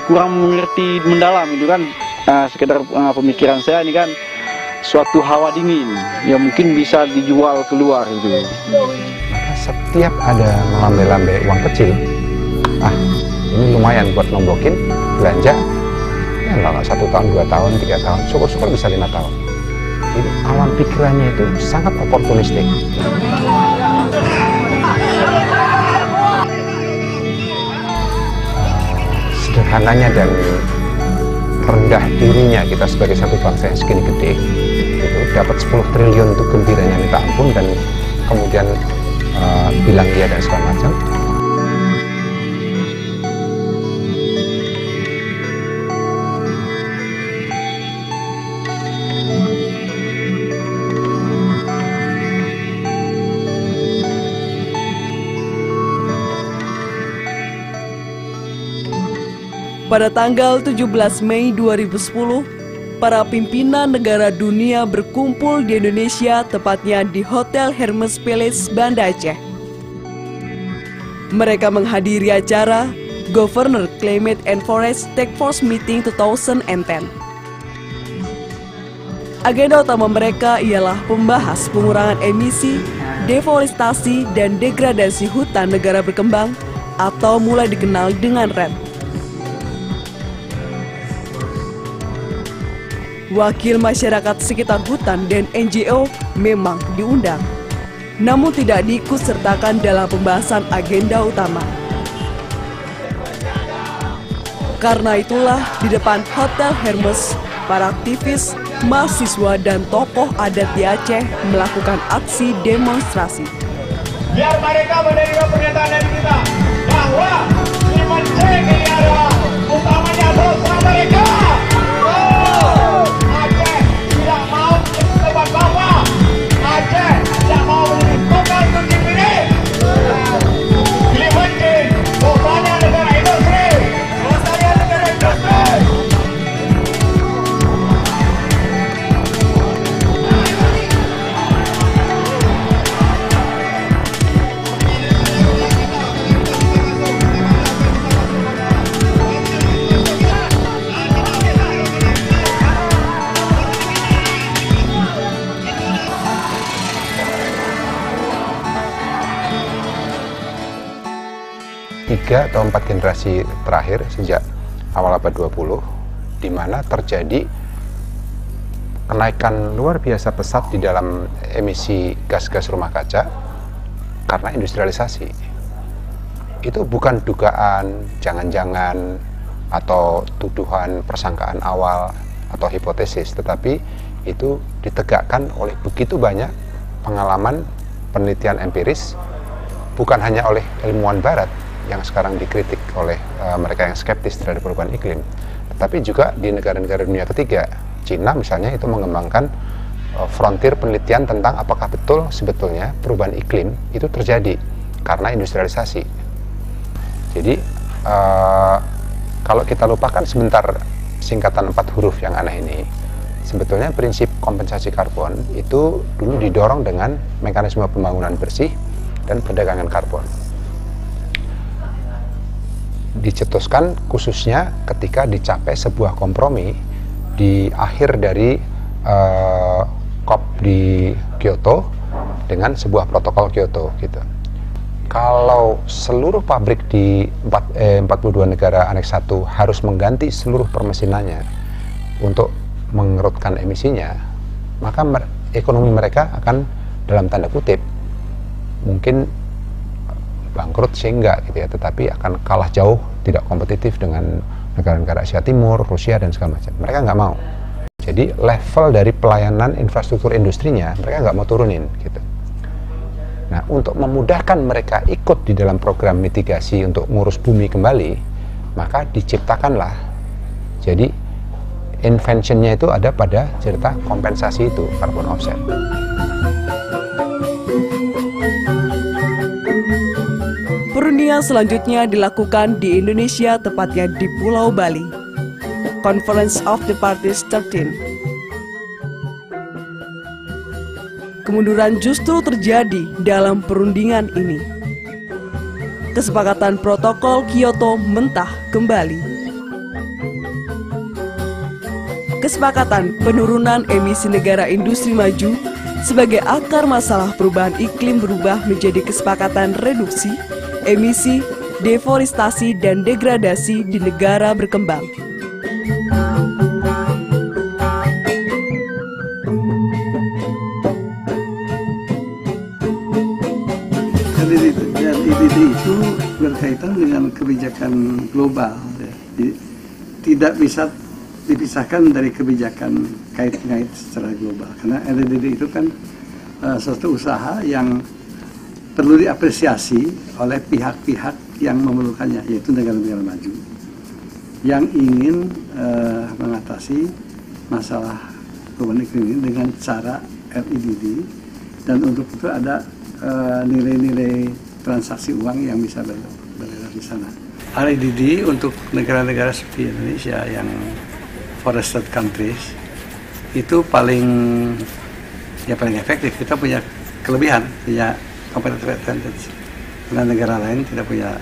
kurang mengerti mendalam itu kan. Sekedar pemikiran saya ini kan suatu hawa dingin yang mungkin bisa dijual keluar itu. Setiap ada melambai-lambai uang kecil, ini lumayan buat nomblokin belanja, ya nggak 1 tahun, 2 tahun, 3 tahun, syukur-syukur bisa 5 tahun. Jadi alam pikirannya itu sangat oportunistik. Sederhananya dan rendah dirinya kita sebagai satu bangsa yang segini gede, itu dapat 10 triliun itu gembiranya minta ampun, dan kemudian bilang dia dan segala macam. Pada tanggal 17 Mei 2010, para pimpinan negara dunia berkumpul di Indonesia, tepatnya di Hotel Hermes Palace, Banda Aceh. Mereka menghadiri acara Governor Climate and Forest Task Force Meeting 2010. Agenda utama mereka ialah membahas pengurangan emisi, deforestasi, dan degradasi hutan negara berkembang atau mulai dikenal dengan REDD. Wakil masyarakat sekitar hutan dan NGO memang diundang, namun tidak diikutsertakan dalam pembahasan agenda utama. Karena itulah di depan Hotel Hermes, para aktivis, mahasiswa, dan tokoh adat di Aceh melakukan aksi demonstrasi. Biar mereka menerima pernyataan dari kita bahwa Kiliman Ceng ini adalah utamanya dosa mereka. Tiga atau 4 generasi terakhir sejak awal abad 20, di mana terjadi kenaikan luar biasa pesat di dalam emisi gas-gas rumah kaca karena industrialisasi. Itu bukan dugaan, jangan-jangan, atau tuduhan persangkaan awal atau hipotesis, tetapi itu ditegakkan oleh begitu banyak pengalaman penelitian empiris, bukan hanya oleh ilmuwan barat yang sekarang dikritik oleh mereka yang skeptis terhadap perubahan iklim, tetapi juga di negara-negara dunia ketiga. Cina misalnya itu mengembangkan frontier penelitian tentang apakah betul sebetulnya perubahan iklim itu terjadi karena industrialisasi. Jadi kalau kita lupakan sebentar singkatan 4 huruf yang aneh ini, sebetulnya prinsip kompensasi karbon itu dulu didorong dengan mekanisme pembangunan bersih dan perdagangan karbon. Dicetuskan khususnya ketika dicapai sebuah kompromi di akhir dari COP di Kyoto dengan sebuah protokol Kyoto gitu. Kalau seluruh pabrik di 42 negara Aneks 1 harus mengganti seluruh permesinannya untuk mengerutkan emisinya, maka ekonomi mereka akan dalam tanda kutip mungkin bangkrut sih enggak gitu ya, tetapi akan kalah jauh, tidak kompetitif dengan negara-negara Asia Timur, Rusia, dan segala macam. Mereka nggak mau. Jadi level dari pelayanan infrastruktur industrinya mereka nggak mau turunin gitu. Nah, untuk memudahkan mereka ikut di dalam program mitigasi untuk ngurus bumi kembali, maka diciptakanlah. Jadi inventionnya itu ada pada cerita kompensasi itu, carbon offset. Perundingan selanjutnya dilakukan di Indonesia, tepatnya di Pulau Bali. Conference of the Parties 13. Kemunduran justru terjadi dalam perundingan ini. Kesepakatan protokol Kyoto mentah kembali. kesepakatan penurunan emisi negara industri maju sebagai akar masalah perubahan iklim berubah menjadi kesepakatan reduksi emisi, deforestasi, dan degradasi di negara berkembang. IDD itu berkaitan dengan kebijakan global, tidak bisa dipisahkan dari kebijakan kait-kait secara global, karena IDD itu kan suatu usaha yang perlu diapresiasi oleh pihak-pihak yang memerlukannya, yaitu negara-negara maju yang ingin mengatasi masalah perubahan iklim ini dengan cara RIDD, dan untuk itu ada nilai-nilai transaksi uang yang bisa beredar di sana. RIDD untuk negara-negara seperti Indonesia yang forested countries itu paling efektif. Kita punya kelebihan, punya competitive advantage. Karena negara lain tidak punya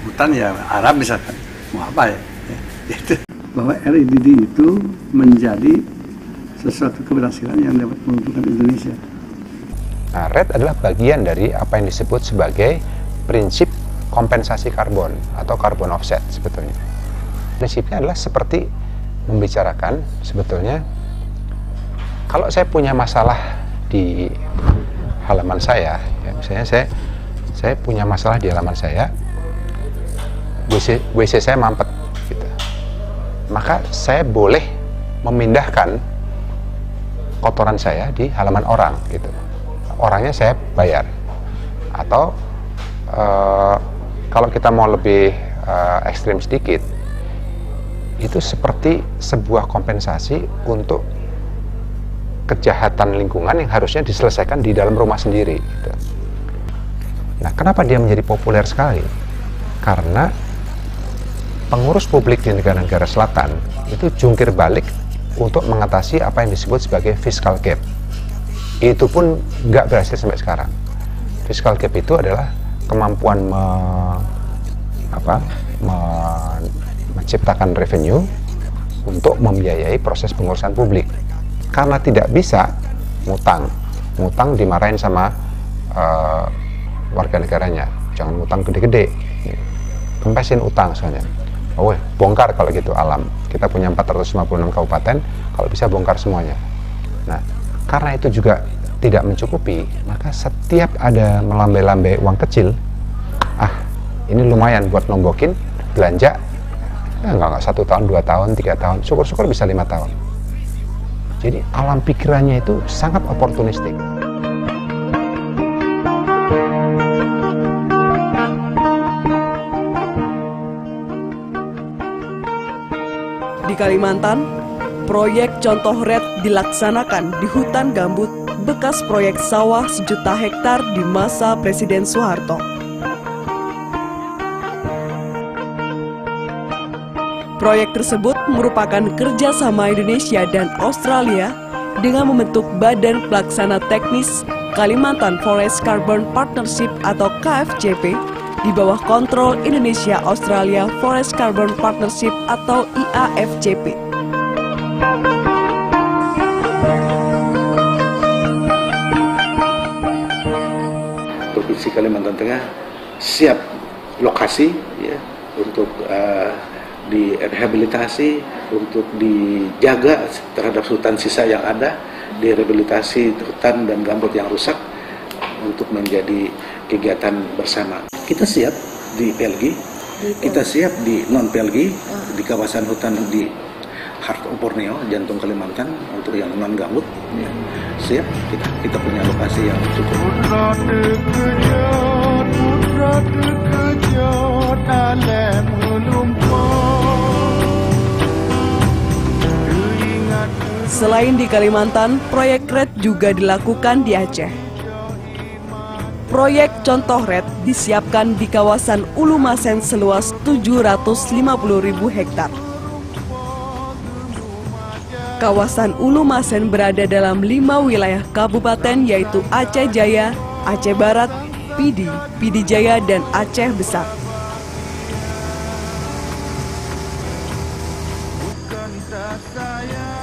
hutan, ya Arab misalkan, mau apa ya? Itu. Bahwa RIDD itu menjadi sesuatu keberhasilan yang dapat menguntungkan Indonesia. Nah, REDD adalah bagian dari apa yang disebut sebagai prinsip kompensasi karbon atau carbon offset sebetulnya. Prinsipnya adalah seperti membicarakan sebetulnya kalau saya punya masalah di halaman saya, ya, misalnya saya punya masalah di halaman saya, WC saya mampet, gitu. Maka saya boleh memindahkan kotoran saya di halaman orang, gitu. Orangnya saya bayar, atau kalau kita mau lebih ekstrim sedikit, itu seperti sebuah kompensasi untuk kejahatan lingkungan yang harusnya diselesaikan di dalam rumah sendiri, gitu. Nah, kenapa dia menjadi populer sekali? Karena pengurus publik di negara-negara selatan itu jungkir balik untuk mengatasi apa yang disebut sebagai fiscal gap. Itu pun nggak berhasil sampai sekarang. Fiscal gap itu adalah kemampuan menciptakan revenue untuk membiayai proses pengurusan publik. Karena tidak bisa ngutang dimarahin sama warga negaranya. Jangan ngutang gede-gede, kempesin utang soalnya. Oh, bongkar kalau gitu alam. Kita punya 456 kabupaten, kalau bisa bongkar semuanya. Nah, karena itu juga tidak mencukupi, maka setiap ada melambai-lambai uang kecil, ini lumayan buat nombokin belanja, nggak 1 tahun, 2 tahun, 3 tahun, syukur-syukur bisa 5 tahun. Jadi alam pikirannya itu sangat oportunistik. Di Kalimantan, proyek contoh REDD dilaksanakan di hutan gambut bekas proyek sawah 1 juta hektar di masa Presiden Soeharto. Proyek tersebut merupakan kerjasama Indonesia dan Australia dengan membentuk Badan Pelaksana Teknis Kalimantan Forest Carbon Partnership atau KFCP di bawah kontrol Indonesia Australia Forest Carbon Partnership atau IAFCP. Provinsi Kalimantan Tengah siap lokasi ya untuk direhabilitasi, untuk dijaga terhadap hutan sisa yang ada, direhabilitasi hutan dan gambut yang rusak untuk menjadi kegiatan bersama. Kita siap di PLG, kita siap di non-PLG, di kawasan hutan di Heart of Borneo, jantung Kalimantan, untuk yang non-gambut. Ya. Siap, kita punya lokasi yang cukup. Selain di Kalimantan, proyek REDD juga dilakukan di Aceh. Proyek contoh REDD disiapkan di kawasan Ulumasen seluas 750.000 hektar. Kawasan Ulumasen berada dalam 5 wilayah kabupaten yaitu Aceh Jaya, Aceh Barat, Pidi, Pidi Jaya, dan Aceh Besar.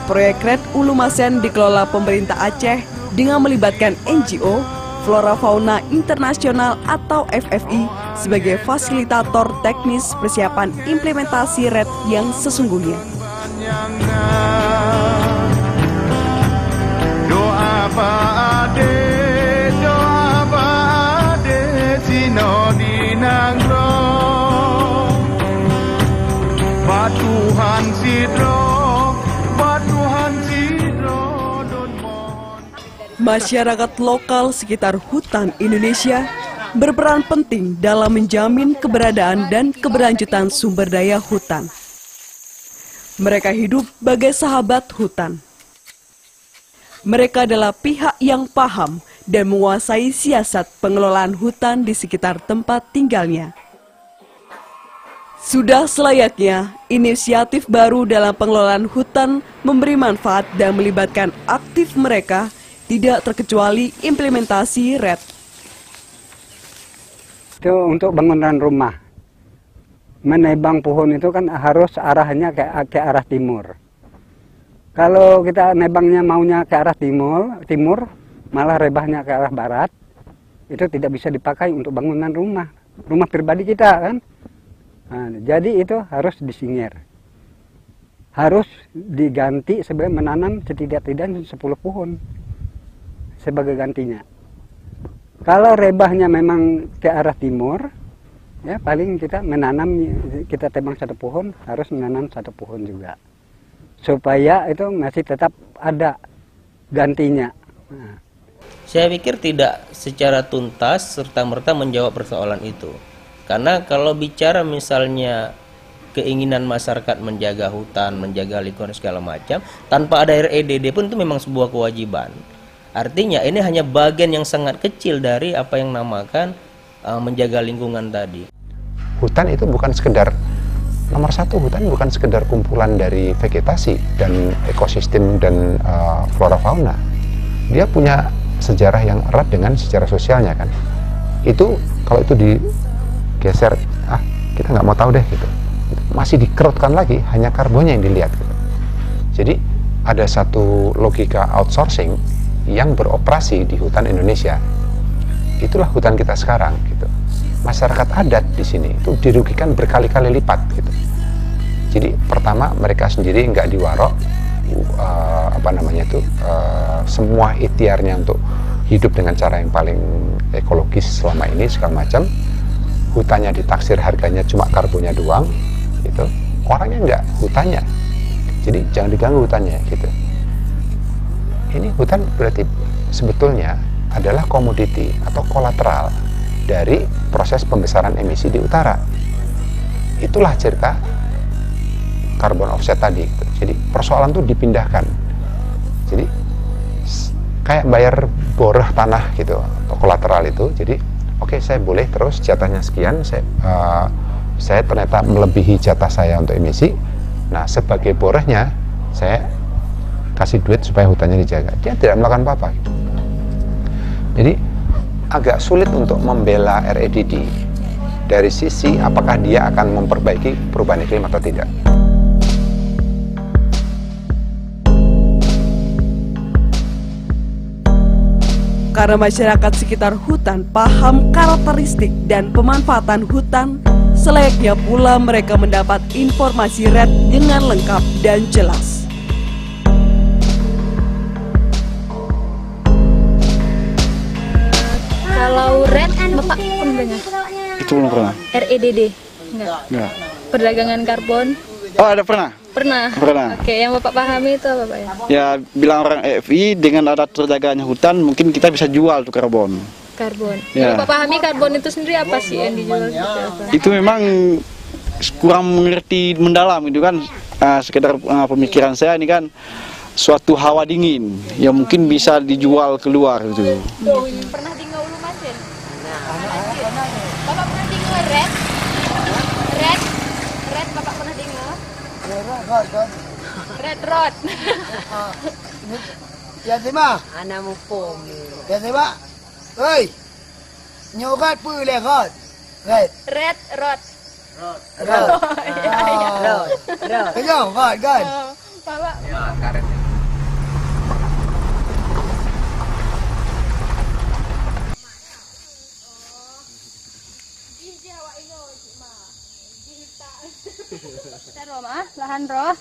Proyek Red Ulumasen dikelola pemerintah Aceh dengan melibatkan NGO, Flora Fauna Internasional atau FFI sebagai fasilitator teknis persiapan implementasi Red yang sesungguhnya. Doa Ade sino dinangro Batuhan sidro Masyarakat lokal sekitar hutan Indonesia berperan penting dalam menjamin keberadaan dan keberlanjutan sumber daya hutan. Mereka hidup sebagai sahabat hutan. Mereka adalah pihak yang paham dan menguasai siasat pengelolaan hutan di sekitar tempat tinggalnya. Sudah selayaknya inisiatif baru dalam pengelolaan hutan memberi manfaat dan melibatkan aktif mereka, tidak terkecuali implementasi Red. Itu untuk bangunan rumah. Menebang pohon itu kan harus arahnya ke arah timur. Kalau kita nebangnya maunya ke arah timur, malah rebahnya ke arah barat, itu tidak bisa dipakai untuk bangunan rumah pribadi kita kan. Nah, jadi itu harus disingkir. Harus diganti sebagai menanam setidak-tidaknya 10 pohon sebagai gantinya. Kalau rebahnya memang ke arah timur, ya paling kita tebang 1 pohon, harus menanam 1 pohon juga. Supaya itu masih tetap ada gantinya. Nah. Saya pikir tidak secara tuntas serta-merta menjawab persoalan itu. Karena kalau bicara misalnya keinginan masyarakat menjaga hutan, menjaga lingkungan segala macam, tanpa ada REDD pun itu memang sebuah kewajiban. Artinya ini hanya bagian yang sangat kecil dari apa yang namakan menjaga lingkungan tadi. Hutan itu bukan sekedar, nomor 1, hutan bukan sekedar kumpulan dari vegetasi dan ekosistem dan flora fauna. Dia punya sejarah yang erat dengan sejarah sosialnya kan. Itu kalau itu digeser, kita nggak mau tahu deh gitu. Masih dikerutkan lagi, hanya karbonnya yang dilihat gitu. Jadi ada satu logika outsourcing yang beroperasi di hutan Indonesia. Itulah hutan kita sekarang gitu. Masyarakat adat di sini itu dirugikan berkali-kali lipat gitu. Jadi pertama mereka sendiri nggak diwarok semua ikhtiarnya untuk hidup dengan cara yang paling ekologis selama ini segala macam. Hutannya ditaksir harganya cuma karbonnya doang gitu. Orangnya nggak hutannya. Jadi jangan diganggu hutannya gitu. Ini hutan berarti sebetulnya adalah komoditi atau kolateral dari proses pembesaran emisi di utara. Itulah cerita carbon offset tadi. Gitu. Jadi persoalan itu dipindahkan. Jadi kayak bayar boreh tanah gitu atau kolateral itu. Jadi oke, saya boleh terus jatahnya sekian. Saya ternyata melebihi jatah saya untuk emisi. Nah sebagai borehnya saya kasih duit supaya hutannya dijaga. Dia tidak melakukan apa-apa. Jadi agak sulit untuk membela REDD dari sisi apakah dia akan memperbaiki perubahan iklim atau tidak. Karena masyarakat sekitar hutan paham karakteristik dan pemanfaatan hutan, selayaknya pula mereka mendapat informasi Red dengan lengkap dan jelas. Kalau Red, Bapak pernah dengar? Itu belum pernah. REDD? Enggak. Perdagangan karbon? Oh, ada pernah? Pernah. Oke, yang Bapak pahami itu apa, Pak ya? Ya, bilang orang FI dengan ada terjaganya hutan, mungkin kita bisa jual tuh karbon. Karbon. Ya. Yang Bapak pahami karbon itu sendiri apa sih yang dijual? Itu memang kurang mengerti mendalam gitu kan. Sekedar pemikiran saya ini kan suatu hawa dingin yang mungkin bisa dijual keluar gitu. Pernah tinggal Ulumasen? Bapak pernah tinggal Red? Red Bapak pernah tinggal? Red Road. Ya terima. Anak mupom. Ya terima. Oi. Nyokat pu le kot. Red. Red Road. Road. Road. Road. Road. Kenyo kot kan. Bapak. Ya, karet. bahan roh.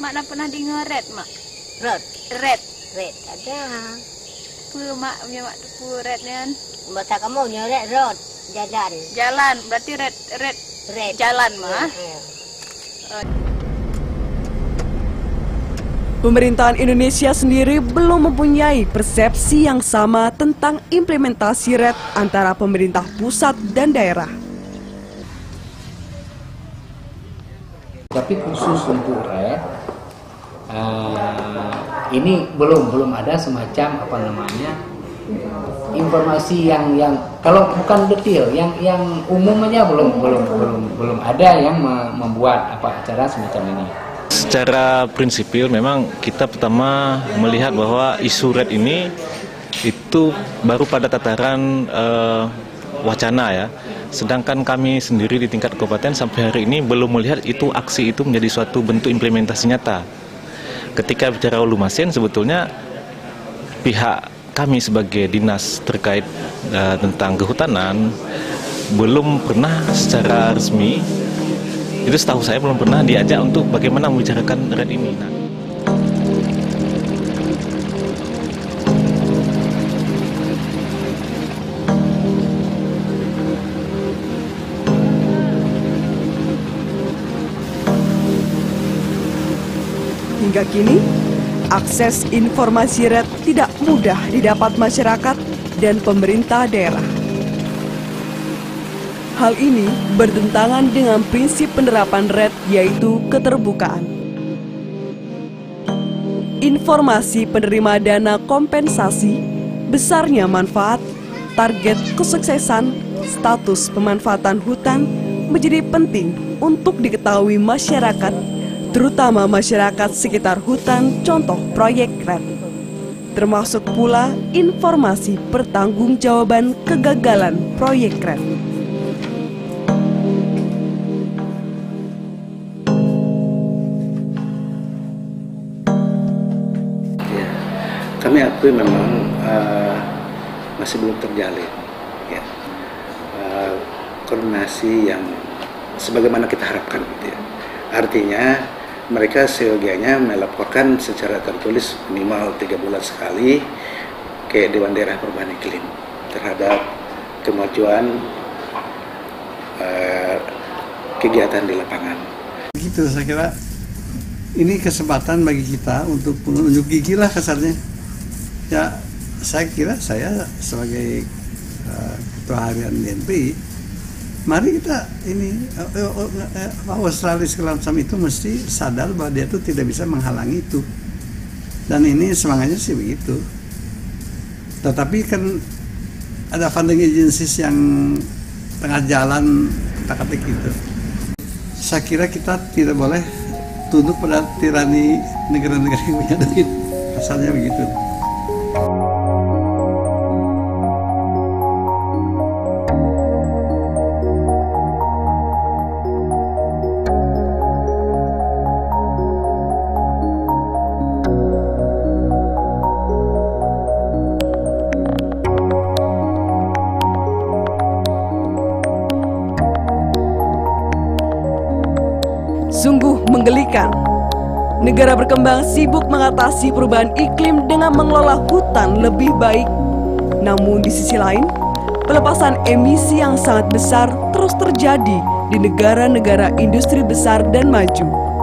Mak nak pernah dengar red mak? Red ada. Mak punya mak tu red ni kan? Mata kamu red road jalan. Berarti red jalan mak. Pemerintahan Indonesia sendiri belum mempunyai persepsi yang sama tentang implementasi RED antara pemerintah pusat dan daerah. Tapi khusus untuk RED, ini belum ada semacam informasi yang kalau bukan detail, yang umumnya belum ada yang membuat acara semacam ini. Secara prinsipil memang kita pertama melihat bahwa isu RED ini itu baru pada tataran wacana ya. Sedangkan kami sendiri di tingkat kabupaten sampai hari ini belum melihat itu aksi itu menjadi suatu bentuk implementasi nyata. Ketika bicara Hulu Masen sebetulnya pihak kami sebagai dinas terkait tentang kehutanan belum pernah secara resmi, itu setahu saya belum pernah diajak untuk bagaimana membicarakan RED ini. Hingga kini, akses informasi RED tidak mudah didapat masyarakat dan pemerintah daerah. Hal ini bertentangan dengan prinsip penerapan RED, yaitu keterbukaan. Informasi penerima dana kompensasi, besarnya manfaat, target kesuksesan, status pemanfaatan hutan menjadi penting untuk diketahui masyarakat, terutama masyarakat sekitar hutan contoh proyek RED. Termasuk pula informasi pertanggungjawaban kegagalan proyek RED. Ya, kami akui memang masih belum terjalin ya, koordinasi yang sebagaimana kita harapkan gitu ya. Artinya mereka seyogianya melaporkan secara tertulis minimal 3 bulan sekali ke Dewan Daerah Perubahan Iklim terhadap kemajuan kegiatan di lapangan. Begitu saya kira ini kesempatan bagi kita untuk menunjuk gigi lah kasarnya. Ya saya kira saya sebagai ketua harian DNPI, mari kita ini Australia segala macam itu mesti sadar bahwa dia tuh tidak bisa menghalangi itu, dan ini semangatnya sih begitu. Tetapi kan ada funding agencies yang tengah jalan ketak-ketik gitu. Saya kira kita tidak boleh tunduk pada tirani negara-negara yang punya duit, asalnya begitu. Sungguh menggelikan. Negara berkembang sibuk mengatasi perubahan iklim dengan mengelola hutan lebih baik. Namun di sisi lain, pelepasan emisi yang sangat besar terus terjadi di negara-negara industri besar dan maju.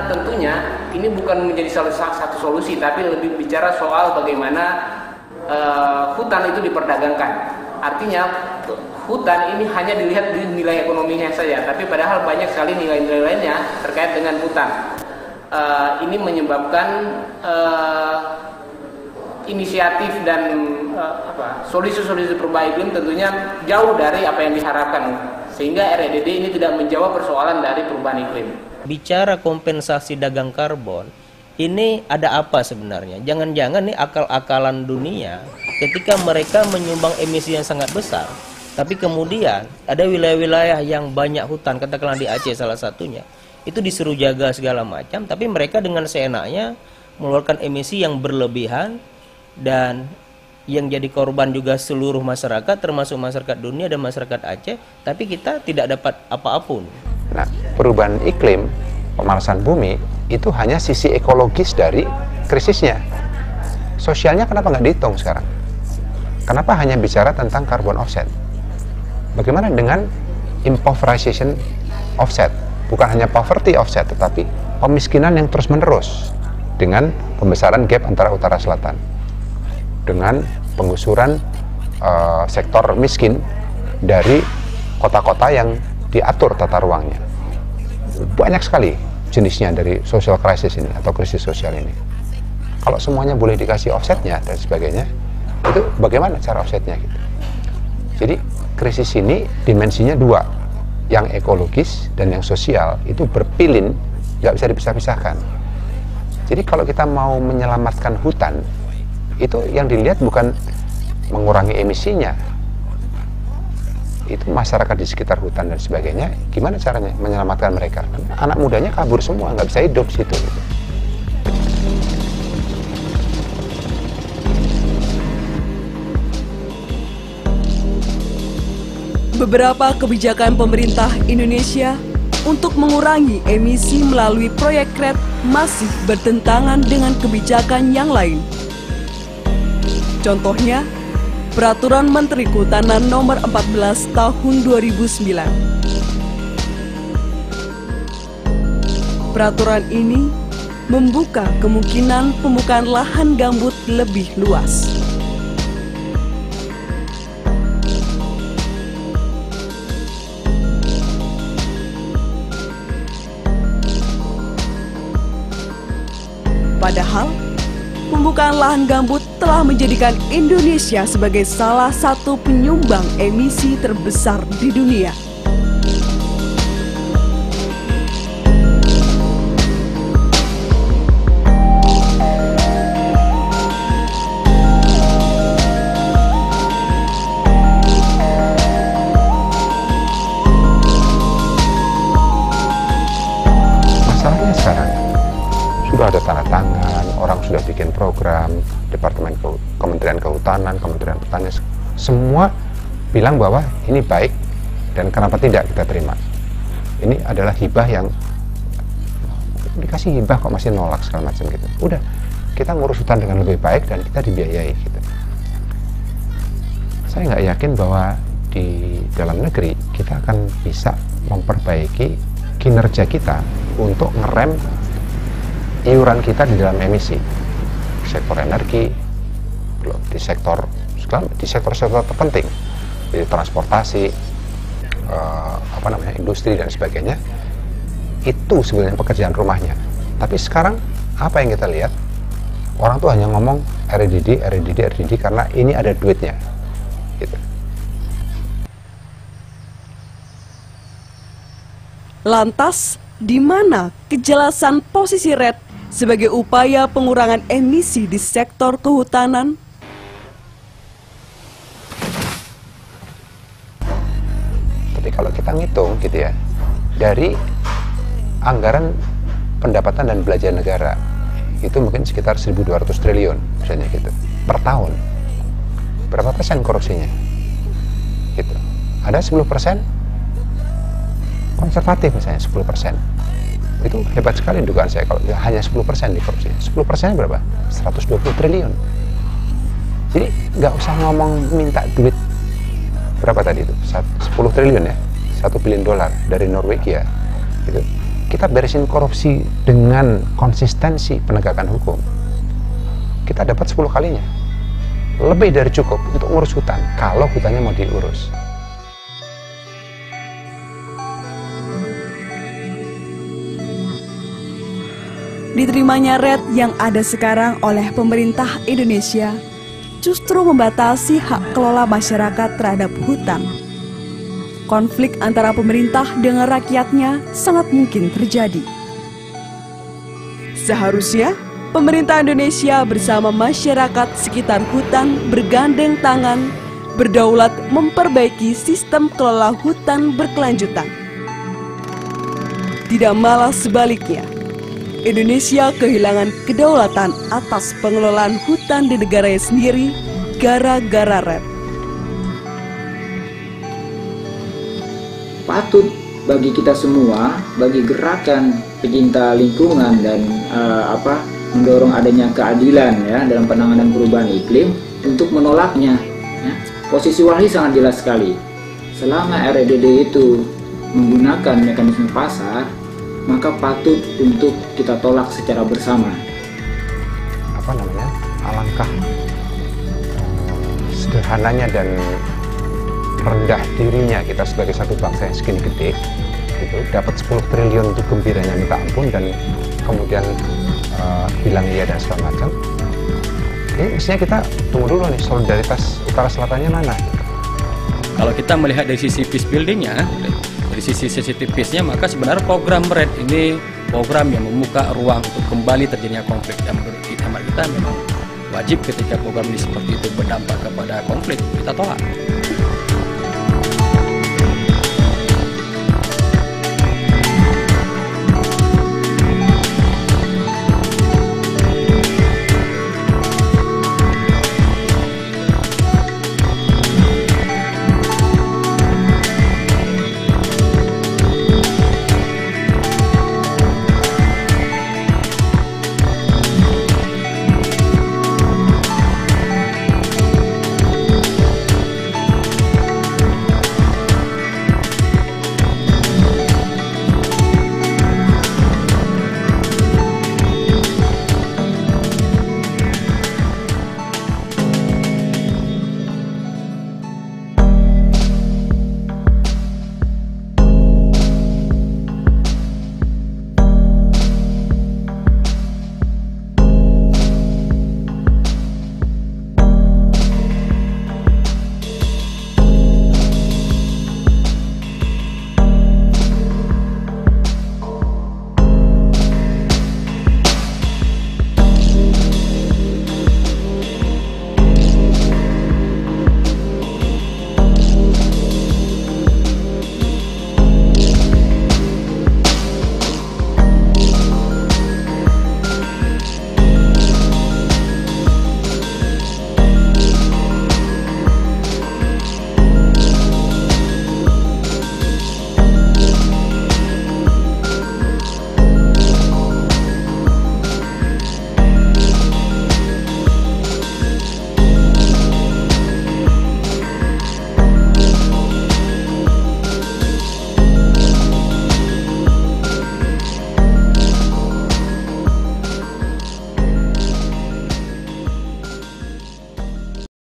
Tentunya ini bukan menjadi salah satu solusi, tapi lebih bicara soal bagaimana hutan itu diperdagangkan. Artinya hutan ini hanya dilihat di nilai ekonominya saja, tapi padahal banyak sekali nilai-nilai lainnya terkait dengan hutan. Ini menyebabkan inisiatif dan solusi-solusi perubahan iklim tentunya jauh dari apa yang diharapkan, sehingga REDD ini tidak menjawab persoalan dari perubahan iklim. Bicara kompensasi dagang karbon, ini ada apa sebenarnya? Jangan-jangan nih akal-akalan dunia ketika mereka menyumbang emisi yang sangat besar, tapi kemudian ada wilayah-wilayah yang banyak hutan, katakanlah di Aceh salah satunya, itu disuruh jaga segala macam, tapi mereka dengan seenaknya mengeluarkan emisi yang berlebihan, dan yang jadi korban juga seluruh masyarakat, termasuk masyarakat dunia dan masyarakat Aceh, tapi kita tidak dapat apa-apun. Nah, perubahan iklim, pemanasan bumi, itu hanya sisi ekologis dari krisisnya. Sosialnya kenapa nggak dihitung sekarang? Kenapa hanya bicara tentang carbon offset? Bagaimana dengan impoverization offset? Bukan hanya poverty offset, tetapi pemiskinan yang terus-menerus dengan pembesaran gap antara utara selatan, dengan penggusuran sektor miskin dari kota-kota yang diatur tata ruangnya. Banyak sekali jenisnya dari social crisis ini atau krisis sosial ini. Kalau semuanya boleh dikasih offsetnya dan sebagainya, itu bagaimana cara offsetnya gitu. Jadi krisis ini dimensinya dua, yang ekologis dan yang sosial itu berpilin, nggak bisa dipisah-pisahkan. Jadi kalau kita mau menyelamatkan hutan, itu yang dilihat bukan mengurangi emisinya, itu masyarakat di sekitar hutan dan sebagainya, gimana caranya menyelamatkan mereka? Anak mudanya kabur semua, nggak bisa hidup situ. Beberapa kebijakan pemerintah Indonesia untuk mengurangi emisi melalui proyek RED masih bertentangan dengan kebijakan yang lain. Contohnya, Peraturan Menteri Kehutanan Nomor 14 Tahun 2009. Peraturan ini membuka kemungkinan pembukaan lahan gambut lebih luas. Padahal, pembukaan lahan gambut telah menjadikan Indonesia sebagai salah satu penyumbang emisi terbesar di dunia. Masalahnya sekarang sudah ada tanda tangan, orang sudah bikin program, Kementerian Kehutanan, Kementerian Pertanian, semua bilang bahwa ini baik dan kenapa tidak kita terima. Ini adalah hibah yang dikasih hibah kok masih nolak segala macam gitu. Udah, kita ngurus hutan dengan lebih baik dan kita dibiayai gitu. Saya nggak yakin bahwa di dalam negeri kita akan bisa memperbaiki kinerja kita untuk ngerem iuran kita di dalam emisi, sektor energi, di sektor terpenting, di transportasi, industri dan sebagainya. Itu sebenarnya pekerjaan rumahnya. Tapi sekarang apa yang kita lihat? Orang tuh hanya ngomong RDD karena ini ada duitnya. Gitu. Lantas, di mana kejelasan posisi RED sebagai upaya pengurangan emisi di sektor kehutanan? Tapi kalau kita ngitung gitu ya, dari anggaran pendapatan dan belanja negara itu mungkin sekitar 1.200 triliun misalnya gitu per tahun. Berapa persen korupsinya? Gitu. Ada 10% konservatif misalnya 10%. Itu hebat sekali dugaan saya kalau hanya 10% di korupsi. 10% berapa? 120 triliun. Jadi nggak usah ngomong minta duit berapa tadi itu? 10 triliun ya? $1 billion dari Norwegia. Gitu. Kita beresin korupsi dengan konsistensi penegakan hukum. Kita dapat 10 kalinya. Lebih dari cukup untuk ngurus hutan kalau hutannya mau diurus. Diterimanya RED yang ada sekarang oleh pemerintah Indonesia justru membatasi hak kelola masyarakat terhadap hutan. Konflik antara pemerintah dengan rakyatnya sangat mungkin terjadi. Seharusnya pemerintah Indonesia bersama masyarakat sekitar hutan bergandeng tangan, berdaulat memperbaiki sistem kelola hutan berkelanjutan. Tidak malah sebaliknya, Indonesia kehilangan kedaulatan atas pengelolaan hutan di negaranya sendiri gara-gara RED. Patut bagi kita semua, bagi gerakan pecinta lingkungan dan mendorong adanya keadilan ya dalam penanganan perubahan iklim untuk menolaknya. Ya. Posisi Walhi sangat jelas sekali. Selama REDD itu menggunakan mekanisme pasar, maka patut untuk kita tolak secara bersama. Alangkah sederhananya dan rendah dirinya kita sebagai satu bangsa yang segini gede, gitu, dapat 10 triliun untuk gembiranya minta ampun dan kemudian bilang iya dan segala macam. Ini mestinya kita tunggu dulu nih, solidaritas utara selatannya mana? Kalau kita melihat dari sisi peace buildingnya, dari sisi sensitive peace-nya, maka sebenarnya program RED ini program yang membuka ruang untuk kembali terjadinya konflik. Dan menurut kita memang wajib ketika program ini seperti itu berdampak kepada konflik, kita tolak.